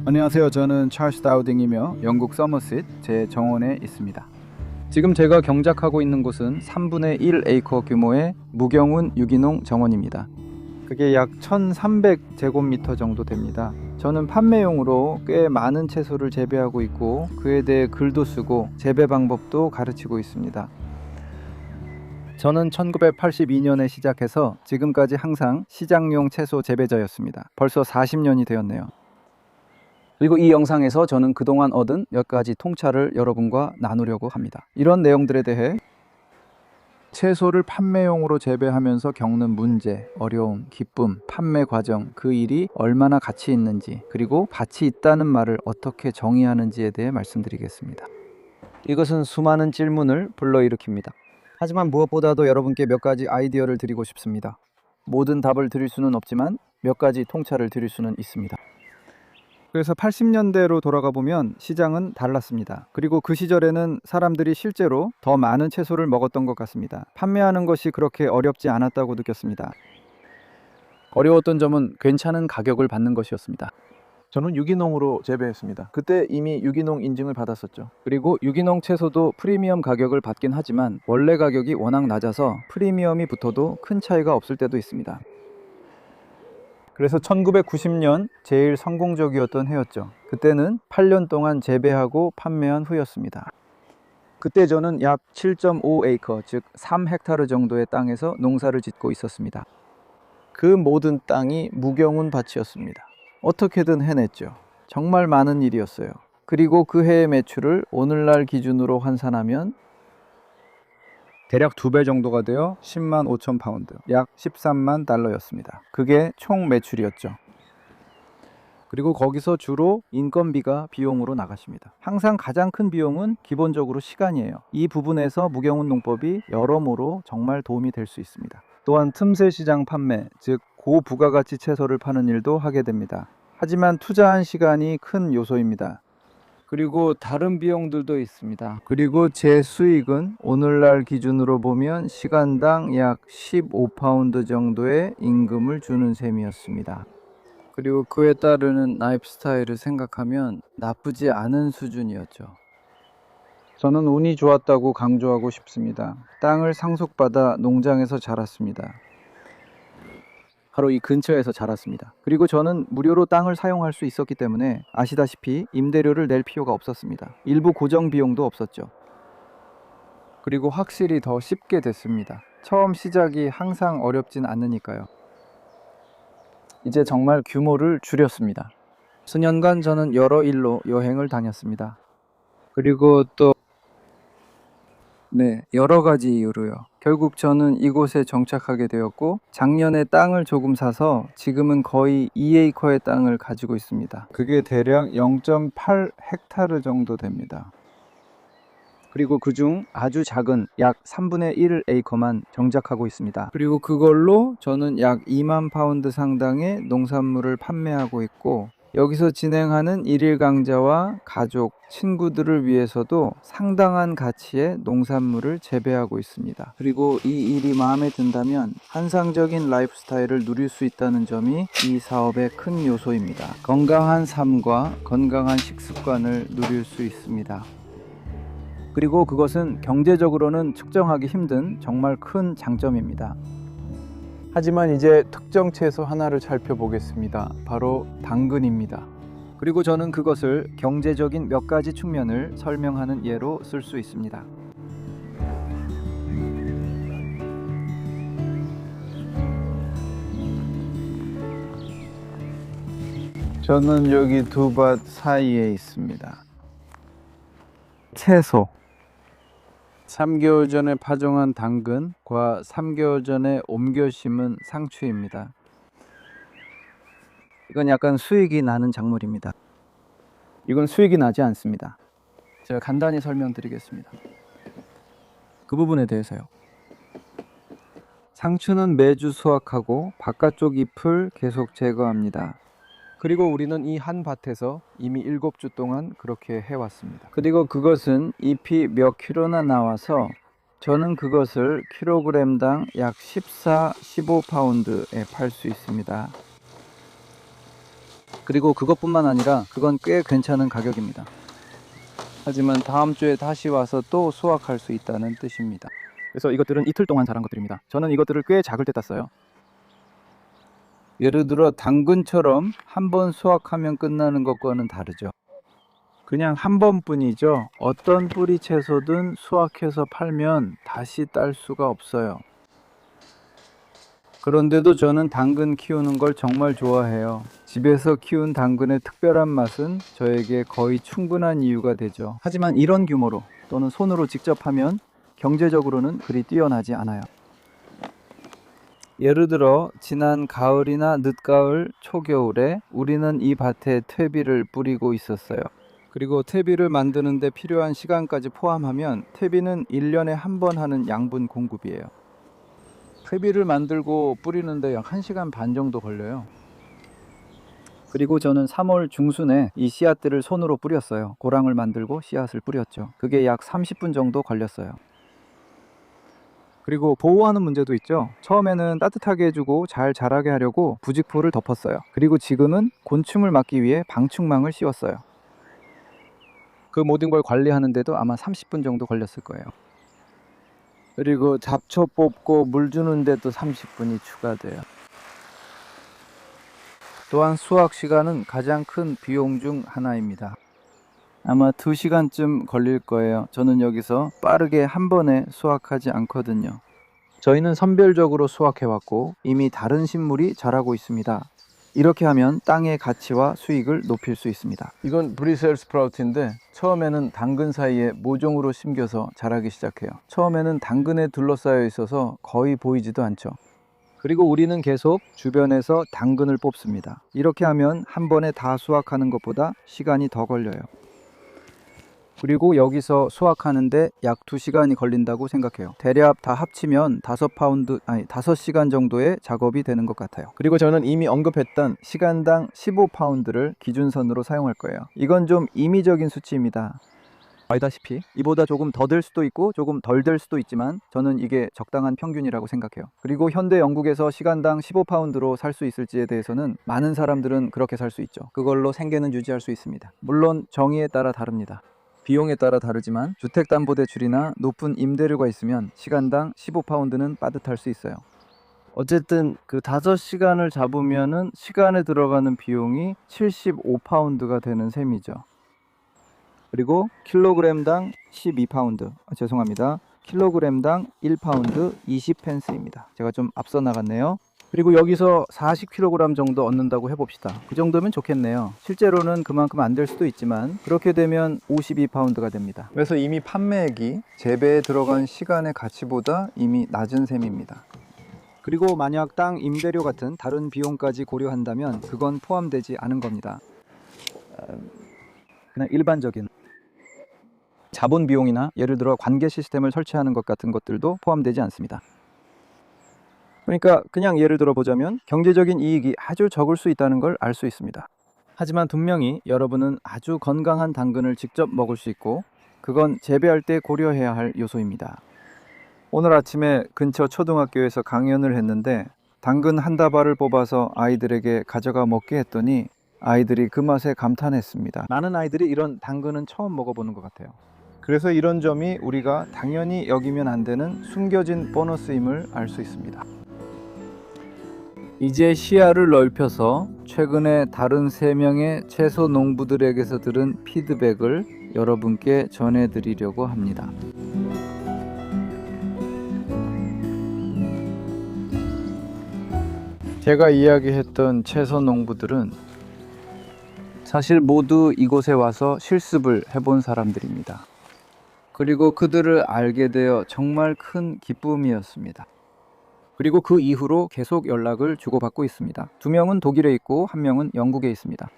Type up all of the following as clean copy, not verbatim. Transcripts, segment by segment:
안녕하세요. 저는 찰스 다우딩이며 영국 서머셋 제 정원에 있습니다. 지금 제가 경작하고 있는 곳은 3분의 1 에이커 규모의 무경운 유기농 정원입니다. 그게 약 1300제곱미터 정도 됩니다. 저는 판매용으로 꽤 많은 채소를 재배하고 있고 그에 대해 글도 쓰고 재배 방법도 가르치고 있습니다. 저는 1982년에 시작해서 지금까지 항상 시장용 채소 재배자였습니다. 벌써 40년이 되었네요. 그리고 이 영상에서 저는 그동안 얻은 몇 가지 통찰을 여러분과 나누려고 합니다. 이런 내용들에 대해 채소를 판매용으로 재배하면서 겪는 문제, 어려움, 기쁨, 판매 과정, 그 일이 얼마나 가치 있는지, 그리고 가치 있다는 말을 어떻게 정의하는지에 대해 말씀드리겠습니다. 이것은 수많은 질문을 불러일으킵니다. 하지만 무엇보다도 여러분께 몇 가지 아이디어를 드리고 싶습니다. 모든 답을 드릴 수는 없지만 몇 가지 통찰을 드릴 수는 있습니다. 그래서 80년대로 돌아가 보면 시장은 달랐습니다. 그리고 그 시절에는 사람들이 실제로 더 많은 채소를 먹었던 것 같습니다. 판매하는 것이 그렇게 어렵지 않았다고 느꼈습니다. 어려웠던 점은 괜찮은 가격을 받는 것이었습니다. 저는 유기농으로 재배했습니다. 그때 이미 유기농 인증을 받았었죠. 그리고 유기농 채소도 프리미엄 가격을 받긴 하지만 원래 가격이 워낙 낮아서 프리미엄이 붙어도 큰 차이가 없을 때도 있습니다. 그래서 1990년 제일 성공적이었던 해였죠. 그때는 8년 동안 재배하고 판매한 후였습니다. 그때 저는 약 7.5에이커, 즉 3헥타르 정도의 땅에서 농사를 짓고 있었습니다. 그 모든 땅이 무경운 밭이었습니다. 어떻게든 해냈죠. 정말 많은 일이었어요. 그리고 그 해의 매출을 오늘날 기준으로 환산하면 대략 2배 정도가 되어 10만 5천 파운드, 약 13만 달러였습니다. 그게 총 매출이었죠. 그리고 거기서 주로 인건비가 비용으로 나가십니다. 항상 가장 큰 비용은 기본적으로 시간이에요. 이 부분에서 무경운 농법이 여러모로 정말 도움이 될 수 있습니다. 또한 틈새 시장 판매, 즉 고부가가치 채소를 파는 일도 하게 됩니다. 하지만 투자한 시간이 큰 요소입니다. 그리고 다른 비용들도 있습니다. 그리고 제 수익은 오늘날 기준으로 보면 시간당 약 15파운드 정도의 임금을 주는 셈이었습니다. 그리고 그에 따르는 라이프 스타일을 생각하면 나쁘지 않은 수준이었죠. 저는 운이 좋았다고 강조하고 싶습니다. 땅을 상속받아 농장에서 자랐습니다. 바로 이 근처에서 자랐습니다. 그리고 저는 무료로 땅을 사용할 수 있었기 때문에 아시다시피 임대료를 낼 필요가 없었습니다. 일부 고정 비용도 없었죠. 그리고 확실히 더 쉽게 됐습니다. 처음 시작이 항상 어렵진 않으니까요. 이제 정말 규모를 줄였습니다. 수년간 저는 여러 일로 여행을 다녔습니다. 그리고 또 여러 가지 이유로요. 결국 저는 이곳에 정착하게 되었고 작년에 땅을 조금 사서 지금은 거의 2에이커의 땅을 가지고 있습니다. 그게 대략 0.8 헥타르 정도 됩니다. 그리고 그중 아주 작은 약 3분의 1 에이커만 정착하고 있습니다. 그리고 그걸로 저는 약 2만 파운드 상당의 농산물을 판매하고 있고 여기서 진행하는 일일 강좌와 가족, 친구들을 위해서도 상당한 가치의 농산물을 재배하고 있습니다. 그리고 이 일이 마음에 든다면 환상적인 라이프 스타일을 누릴 수 있다는 점이 이 사업의 큰 요소입니다. 건강한 삶과 건강한 식습관을 누릴 수 있습니다. 그리고 그것은 경제적으로는 측정하기 힘든 정말 큰 장점입니다. 하지만 이제 특정 채소 하나를 살펴보겠습니다. 바로 당근입니다. 그리고 저는 그것을 경제적인 몇 가지 측면을 설명하는 예로 쓸 수 있습니다. 저는 여기 두 밭 사이에 있습니다. 채소 3개월 전에 파종한 당근과 3개월 전에 옮겨 심은 상추입니다. 이건 약간 수익이 나는 작물입니다. 이건 수익이 나지 않습니다. 제가 간단히 설명드리겠습니다. 그 부분에 대해서요. 상추는 매주 수확하고 바깥쪽 잎을 계속 제거합니다. 그리고 우리는 이 한 밭에서 이미 7주 동안 그렇게 해왔습니다. 그리고 그것은 잎이 몇 킬로나 나와서 저는 그것을 킬로그램당 약 14, 15파운드에 팔 수 있습니다. 그리고 그것뿐만 아니라 그건 꽤 괜찮은 가격입니다. 하지만 다음 주에 다시 와서 또 수확할 수 있다는 뜻입니다. 그래서 이것들은 이틀 동안 자란 것들입니다. 저는 이것들을 꽤 작을 때 땄어요. 예를 들어 당근처럼 한 번 수확하면 끝나는 것과는 다르죠. 그냥 한 번뿐이죠. 어떤 뿌리 채소든 수확해서 팔면 다시 딸 수가 없어요. 그런데도 저는 당근 키우는 걸 정말 좋아해요. 집에서 키운 당근의 특별한 맛은 저에게 거의 충분한 이유가 되죠. 하지만 이런 규모로 또는 손으로 직접 하면 경제적으로는 그리 뛰어나지 않아요. 예를 들어 지난 가을이나 늦가을, 초겨울에 우리는 이 밭에 퇴비를 뿌리고 있었어요. 그리고 퇴비를 만드는 데 필요한 시간까지 포함하면 퇴비는 1년에 한 번 하는 양분 공급이에요. 퇴비를 만들고 뿌리는데 약 1시간 반 정도 걸려요. 그리고 저는 3월 중순에 이 씨앗들을 손으로 뿌렸어요. 고랑을 만들고 씨앗을 뿌렸죠. 그게 약 30분 정도 걸렸어요. 그리고 보호하는 문제도 있죠. 처음에는 따뜻하게 해주고 잘 자라게 하려고 부직포를 덮었어요. 그리고 지금은 곤충을 막기 위해 방충망을 씌웠어요. 그 모든 걸 관리하는데도 아마 30분 정도 걸렸을 거예요. 그리고 잡초 뽑고 물 주는데도 30분이 추가돼요. 또한 수확 시간은 가장 큰 비용 중 하나입니다. 아마 2시간쯤 걸릴 거예요. 저는 여기서 빠르게 한 번에 수확하지 않거든요. 저희는 선별적으로 수확해왔고 이미 다른 식물이 자라고 있습니다. 이렇게 하면 땅의 가치와 수익을 높일 수 있습니다. 이건 브리셀 스프라우트인데 처음에는 당근 사이에 모종으로 심겨서 자라기 시작해요. 처음에는 당근에 둘러싸여 있어서 거의 보이지도 않죠. 그리고 우리는 계속 주변에서 당근을 뽑습니다. 이렇게 하면 한 번에 다 수확하는 것보다 시간이 더 걸려요. 그리고 여기서 수확하는데 약 2시간이 걸린다고 생각해요. 대략 다 합치면 5시간 정도의 작업이 되는 것 같아요. 그리고 저는 이미 언급했던 시간당 15파운드를 기준선으로 사용할 거예요. 이건 좀 임의적인 수치입니다. 알다시피 이보다 조금 더 될 수도 있고 조금 덜 될 수도 있지만 저는 이게 적당한 평균이라고 생각해요. 그리고 현대 영국에서 시간당 15파운드로 살 수 있을지에 대해서는 많은 사람들은 그렇게 살 수 있죠. 그걸로 생계는 유지할 수 있습니다. 물론 정의에 따라 다릅니다. 비용에 따라 다르지만 주택담보대출이나 높은 임대료가 있으면 시간당 15파운드는 빠듯할 수 있어요. 어쨌든 그 5시간을 잡으면은 시간에 들어가는 비용이 75파운드가 되는 셈이죠. 그리고 킬로그램당 12파운드, 죄송합니다. 킬로그램당 1파운드 20펜스입니다. 제가 좀 앞서 나갔네요. 그리고 여기서 40kg 정도 얻는다고 해봅시다. 그 정도면 좋겠네요. 실제로는 그만큼 안 될 수도 있지만 그렇게 되면 52파운드가 됩니다. 그래서 이미 판매액이 재배에 들어간 시간의 가치보다 이미 낮은 셈입니다. 그리고 만약 땅 임대료 같은 다른 비용까지 고려한다면 그건 포함되지 않은 겁니다. 그냥 일반적인 자본 비용이나 예를 들어 관계 시스템을 설치하는 것 같은 것들도 포함되지 않습니다. 그러니까 그냥 예를 들어 보자면 경제적인 이익이 아주 적을 수 있다는 걸 알 수 있습니다. 하지만 분명히 여러분은 아주 건강한 당근을 직접 먹을 수 있고 그건 재배할 때 고려해야 할 요소입니다. 오늘 아침에 근처 초등학교에서 강연을 했는데 당근 한 다발을 뽑아서 아이들에게 가져가 먹게 했더니 아이들이 그 맛에 감탄했습니다. 많은 아이들이 이런 당근은 처음 먹어보는 것 같아요. 그래서 이런 점이 우리가 당연히 여기면 안 되는 숨겨진 보너스임을 알 수 있습니다. 이제 시야를 넓혀서 최근에 다른 3명의 채소 농부들에게서 들은 피드백을 여러분께 전해드리려고 합니다. 제가 이야기했던 채소 농부들은 사실 모두 이곳에 와서 실습을 해본 사람들입니다. 그리고 그들을 알게 되어 정말 큰 기쁨이었습니다. 그리고 그 이후로 계속 연락을 주고받고 있습니다. 2명은 독일에 있고 1명은 영국에 있습니다.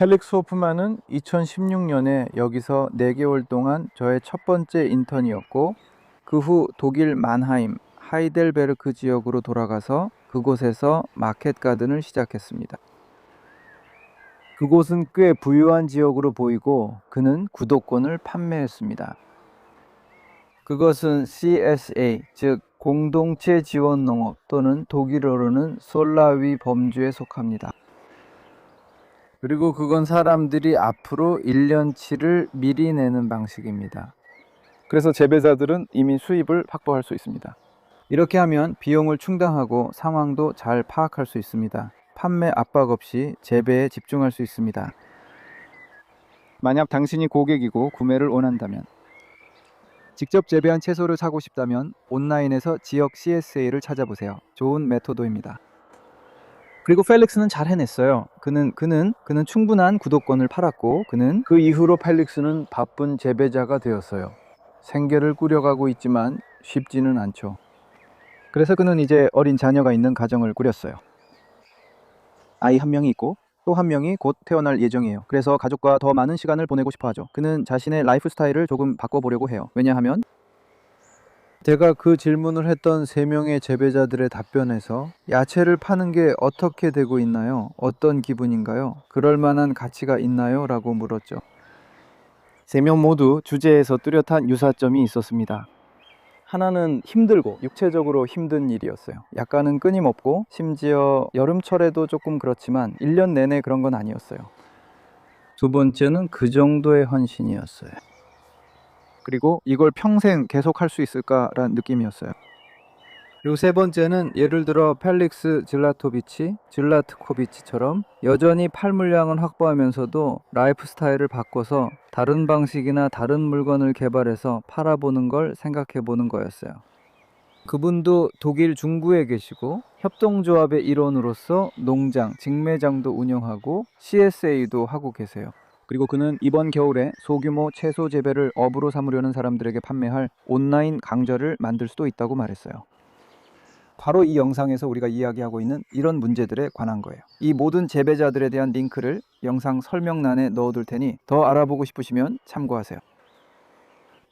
헬릭스 호프만은 2016년에 여기서 4개월 동안 저의 첫 번째 인턴이었고 그 후 독일 만하임, 하이델베르크 지역으로 돌아가서 그곳에서 마켓 가든을 시작했습니다. 그곳은 꽤 부유한 지역으로 보이고 그는 구독권을 판매했습니다. 그것은 CSA, 즉 공동체 지원 농업 또는 독일어로는 솔라위 범주에 속합니다. 그리고 그건 사람들이 앞으로 1년치를 미리 내는 방식입니다. 그래서 재배자들은 이미 수입을 확보할 수 있습니다. 이렇게 하면 비용을 충당하고 상황도 잘 파악할 수 있습니다. 판매 압박 없이 재배에 집중할 수 있습니다. 만약 당신이 고객이고 구매를 원한다면, 직접 재배한 채소를 사고 싶다면 온라인에서 지역 CSA를 찾아보세요. 좋은 메토드입니다. 그리고 펠릭스는 잘 해냈어요. 그는 충분한 구독권을 팔았고, 그는 그 이후로 펠릭스는 바쁜 재배자가 되었어요. 생계를 꾸려가고 있지만 쉽지는 않죠. 그래서 그는 이제 어린 자녀가 있는 가정을 꾸렸어요. 아이 한 명이 있고 또 한 명이 곧 태어날 예정이에요. 그래서 가족과 더 많은 시간을 보내고 싶어 하죠. 그는 자신의 라이프 스타일을 조금 바꿔보려고 해요. 왜냐하면 제가 그 질문을 했던 3명의 재배자들의 답변에서 야채를 파는 게 어떻게 되고 있나요? 어떤 기분인가요? 그럴 만한 가치가 있나요? 라고 물었죠. 3명 모두 주제에서 뚜렷한 유사점이 있었습니다. 하나는 힘들고 육체적으로 힘든 일이었어요. 약간은 끊임없고 심지어 여름철에도 조금 그렇지만 1년 내내 그런 건 아니었어요. 두 번째는 그 정도의 헌신이었어요. 그리고 이걸 평생 계속 할 수 있을까라는 느낌이었어요. 그리고 세 번째는 예를 들어 펠릭스 질라트코비치처럼 여전히 팔물량을 확보하면서도 라이프 스타일을 바꿔서 다른 방식이나 다른 물건을 개발해서 팔아보는 걸 생각해 보는 거였어요. 그분도 독일 중부에 계시고 협동조합의 일원으로서 농장, 직매장도 운영하고 CSA도 하고 계세요. 그리고 그는 이번 겨울에 소규모 채소 재배를 업으로 삼으려는 사람들에게 판매할 온라인 강좌를 만들 수도 있다고 말했어요. 바로 이 영상에서 우리가 이야기하고 있는 이런 문제들에 관한 거예요. 이 모든 재배자들에 대한 링크를 영상 설명란에 넣어둘 테니 더 알아보고 싶으시면 참고하세요.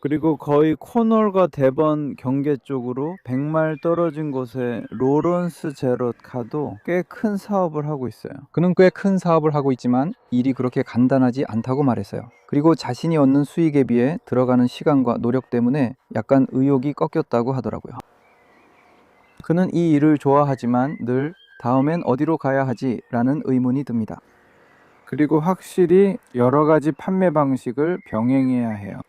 그리고 거의 코널과 데번 경계 쪽으로 100마일 떨어진 곳에 로런스 제럿카도 꽤 큰 사업을 하고 있어요. 그는 꽤 큰 사업을 하고 있지만 일이 그렇게 간단하지 않다고 말했어요. 그리고 자신이 얻는 수익에 비해 들어가는 시간과 노력 때문에 약간 의욕이 꺾였다고 하더라고요. 그는 이 일을 좋아하지만 늘 다음엔 어디로 가야 하지? 라는 의문이 듭니다. 그리고 확실히 여러 가지 판매 방식을 병행해야 해요.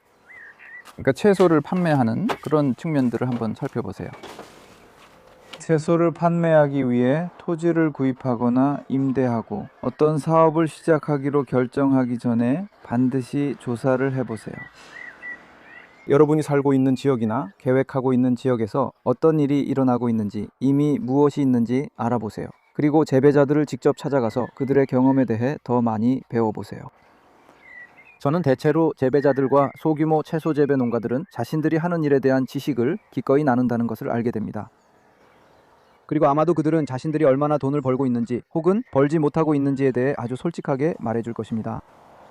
그러니까 채소를 판매하는 그런 측면들을 한번 살펴보세요. 채소를 판매하기 위해 토지를 구입하거나 임대하고 어떤 사업을 시작하기로 결정하기 전에 반드시 조사를 해보세요. 여러분이 살고 있는 지역이나 계획하고 있는 지역에서 어떤 일이 일어나고 있는지, 이미 무엇이 있는지 알아보세요. 그리고 재배자들을 직접 찾아가서 그들의 경험에 대해 더 많이 배워보세요. 저는 대체로 재배자들과 소규모 채소 재배 농가들은 자신들이 하는 일에 대한 지식을 기꺼이 나눈다는 것을 알게 됩니다. 그리고 아마도 그들은 자신들이 얼마나 돈을 벌고 있는지 혹은 벌지 못하고 있는지에 대해 아주 솔직하게 말해줄 것입니다.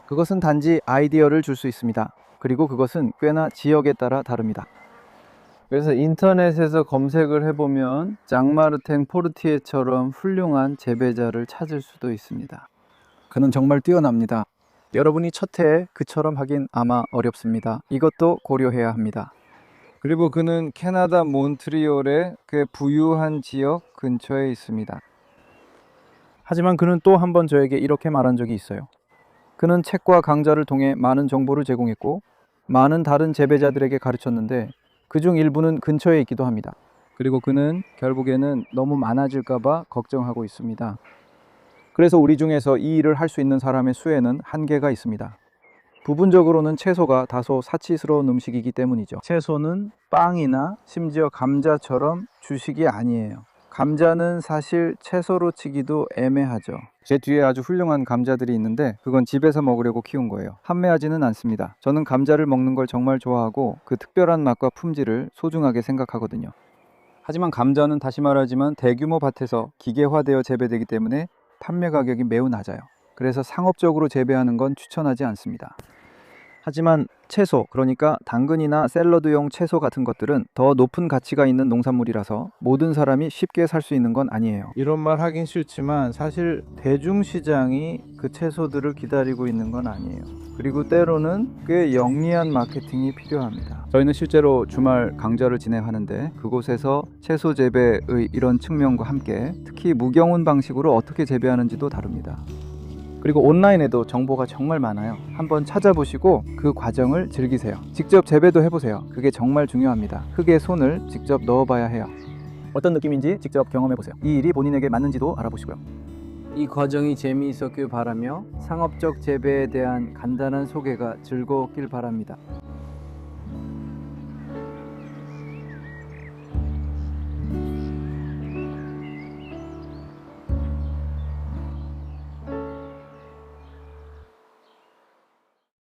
그것은 단지 아이디어를 줄 수 있습니다. 그리고 그것은 꽤나 지역에 따라 다릅니다. 그래서 인터넷에서 검색을 해보면 장마르탱 포르티에처럼 훌륭한 재배자를 찾을 수도 있습니다. 그는 정말 뛰어납니다. 여러분이 첫 해에 그처럼 하긴 아마 어렵습니다. 이것도 고려해야 합니다. 그리고 그는 캐나다 몬트리올의 꽤 부유한 지역 근처에 있습니다. 하지만 그는 또 한 번 저에게 이렇게 말한 적이 있어요. 그는 책과 강좌를 통해 많은 정보를 제공했고 많은 다른 재배자들에게 가르쳤는데 그중 일부는 근처에 있기도 합니다. 그리고 그는 결국에는 너무 많아질까봐 걱정하고 있습니다. 그래서 우리 중에서 이 일을 할 수 있는 사람의 수에는 한계가 있습니다. 부분적으로는 채소가 다소 사치스러운 음식이기 때문이죠. 채소는 빵이나 심지어 감자처럼 주식이 아니에요. 감자는 사실 채소로 치기도 애매하죠. 제 뒤에 아주 훌륭한 감자들이 있는데 그건 집에서 먹으려고 키운 거예요. 판매하지는 않습니다. 저는 감자를 먹는 걸 정말 좋아하고 그 특별한 맛과 품질을 소중하게 생각하거든요. 하지만 감자는 다시 말하지만 대규모 밭에서 기계화되어 재배되기 때문에 판매 가격이 매우 낮아요. 그래서 상업적으로 재배하는 건 추천하지 않습니다. 하지만 채소, 그러니까 당근이나 샐러드용 채소 같은 것들은 더 높은 가치가 있는 농산물이라서 모든 사람이 쉽게 살 수 있는 건 아니에요. 이런 말 하긴 싫지만 사실 대중시장이 그 채소들을 기다리고 있는 건 아니에요. 그리고 때로는 꽤 영리한 마케팅이 필요합니다. 저희는 실제로 주말 강좌를 진행하는데 그곳에서 채소 재배의 이런 측면과 함께 특히 무경운 방식으로 어떻게 재배하는지도 다룹니다. 그리고 온라인에도 정보가 정말 많아요. 한번 찾아보시고 그 과정을 즐기세요. 직접 재배도 해보세요. 그게 정말 중요합니다. 흙에 손을 직접 넣어봐야 해요. 어떤 느낌인지 직접 경험해보세요. 이 일이 본인에게 맞는지도 알아보시고요. 이 과정이 재미있었길 바라며 상업적 재배에 대한 간단한 소개가 즐거웠길 바랍니다.